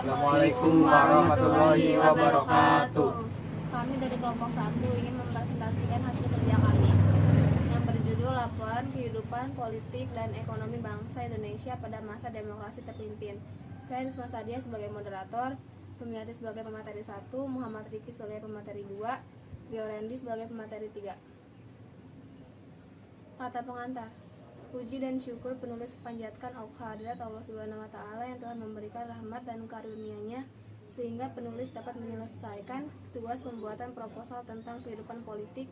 Assalamualaikum warahmatullahi wabarakatuh. Kami dari kelompok 1 ingin mempresentasikan hasil kerja kami yang berjudul Laporan Kehidupan Politik dan Ekonomi Bangsa Indonesia pada Masa Demokrasi Terpimpin. Saya Risma Sadia sebagai moderator, Sumiati sebagai pemateri 1, Muhammad Riki sebagai pemateri 2, Rio Rendi sebagai pemateri 3. Kata pengantar. Puji dan syukur penulis panjatkan kehadirat Allah Subhanahu wa Ta'ala yang telah memberikan rahmat dan karunia-Nya sehingga penulis dapat menyelesaikan tugas pembuatan proposal tentang kehidupan politik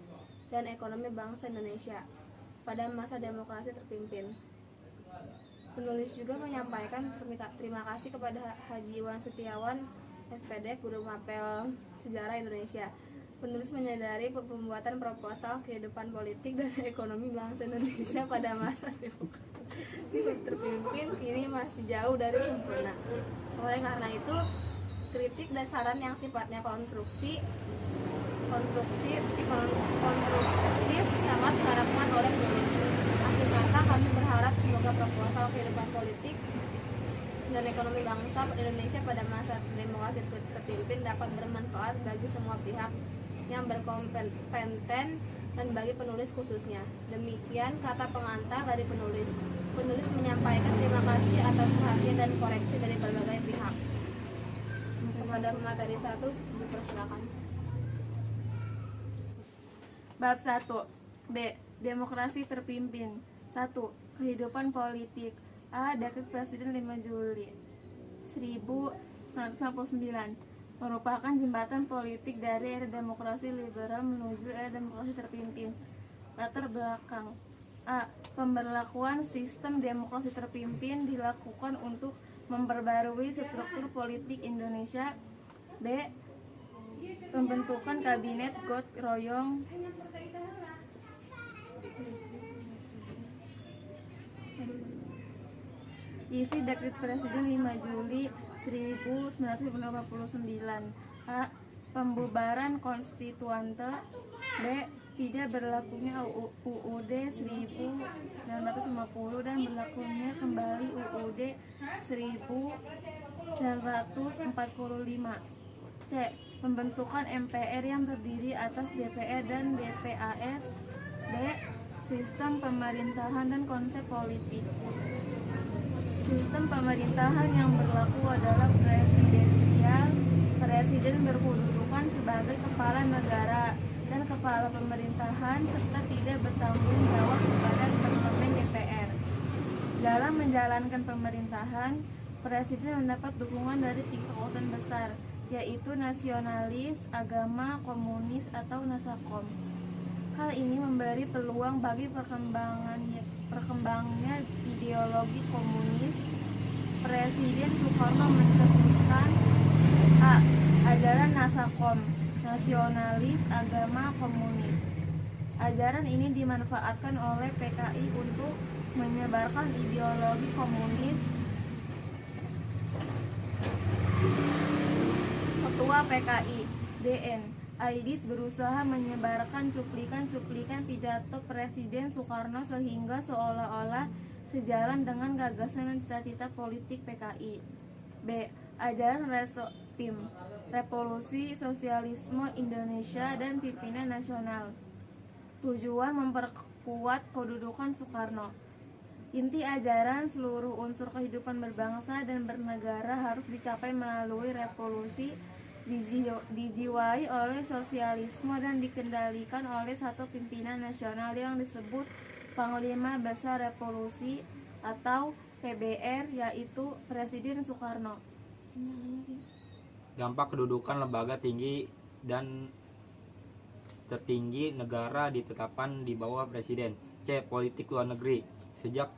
dan ekonomi bangsa Indonesia pada masa demokrasi terpimpin. Penulis juga menyampaikan terima kasih kepada Haji Iwan Setiawan, SPD, Guru Mapel Sejarah Indonesia. Penulis menyadari pembuatan proposal kehidupan politik dan ekonomi bangsa Indonesia pada masa demokrasi terpimpin ini masih jauh dari sempurna. Oleh karena itu, kritik dan saran yang sifatnya konstruktif sangat diharapkan oleh penulis. Akhir kata, kami berharap semoga proposal kehidupan politik dan ekonomi bangsa Indonesia pada masa demokrasi terpimpin dapat bermanfaat bagi semua pihak yang berkompeten dan bagi penulis khususnya. Demikian kata pengantar dari penulis. Penulis menyampaikan terima kasih atas perhatian dan koreksi dari berbagai pihak. Kepada pemateri 1 dipersilakan. Bab 1. B. Demokrasi terpimpin. 1. Kehidupan politik. A. Dekret Presiden 5 Juli 1959 merupakan jembatan politik dari era demokrasi liberal menuju era demokrasi terpimpin. Latar belakang. A. Pemberlakuan sistem demokrasi terpimpin dilakukan untuk memperbarui struktur politik Indonesia. B. Pembentukan kabinet gotong royong isi Dekret Presiden 5 Juli 1959. A. Pembubaran konstituante. B. Tidak berlakunya UUD 1950 dan berlakunya kembali UUD 1945. C. Pembentukan MPR yang terdiri atas DPR dan DPAS. D. Sistem pemerintahan dan konsep politik. Sistem pemerintahan yang berlaku adalah presidensial. Presiden berkedudukan sebagai kepala negara dan kepala pemerintahan serta tidak bertanggung jawab kepada parlemen DPR. Dalam menjalankan pemerintahan, presiden mendapat dukungan dari 3 kekuatan besar, yaitu nasionalis, agama, komunis atau nasakom. Hal ini memberi peluang bagi perkembangnya ideologi komunis. Presiden Soekarno mencetuskan A. Ajaran nasakom, nasionalis, agama, komunis. Ajaran ini dimanfaatkan oleh PKI untuk menyebarkan ideologi komunis. Ketua PKI DN Aidit berusaha menyebarkan cuplikan-cuplikan pidato Presiden Soekarno sehingga seolah-olah sejalan dengan gagasan dan cita-cita politik PKI. B. Ajaran PIM, Revolusi Sosialisme Indonesia dan Pimpinan Nasional. Tujuan memperkuat kedudukan Soekarno. Inti ajaran seluruh unsur kehidupan berbangsa dan bernegara harus dicapai melalui revolusi, dijiwai oleh sosialisme dan dikendalikan oleh satu pimpinan nasional yang disebut Panglima Besar Revolusi atau PBR, yaitu Presiden Soekarno. Dampak kedudukan lembaga tinggi dan tertinggi negara ditetapkan di bawah presiden. C. Politik luar negeri. Sejak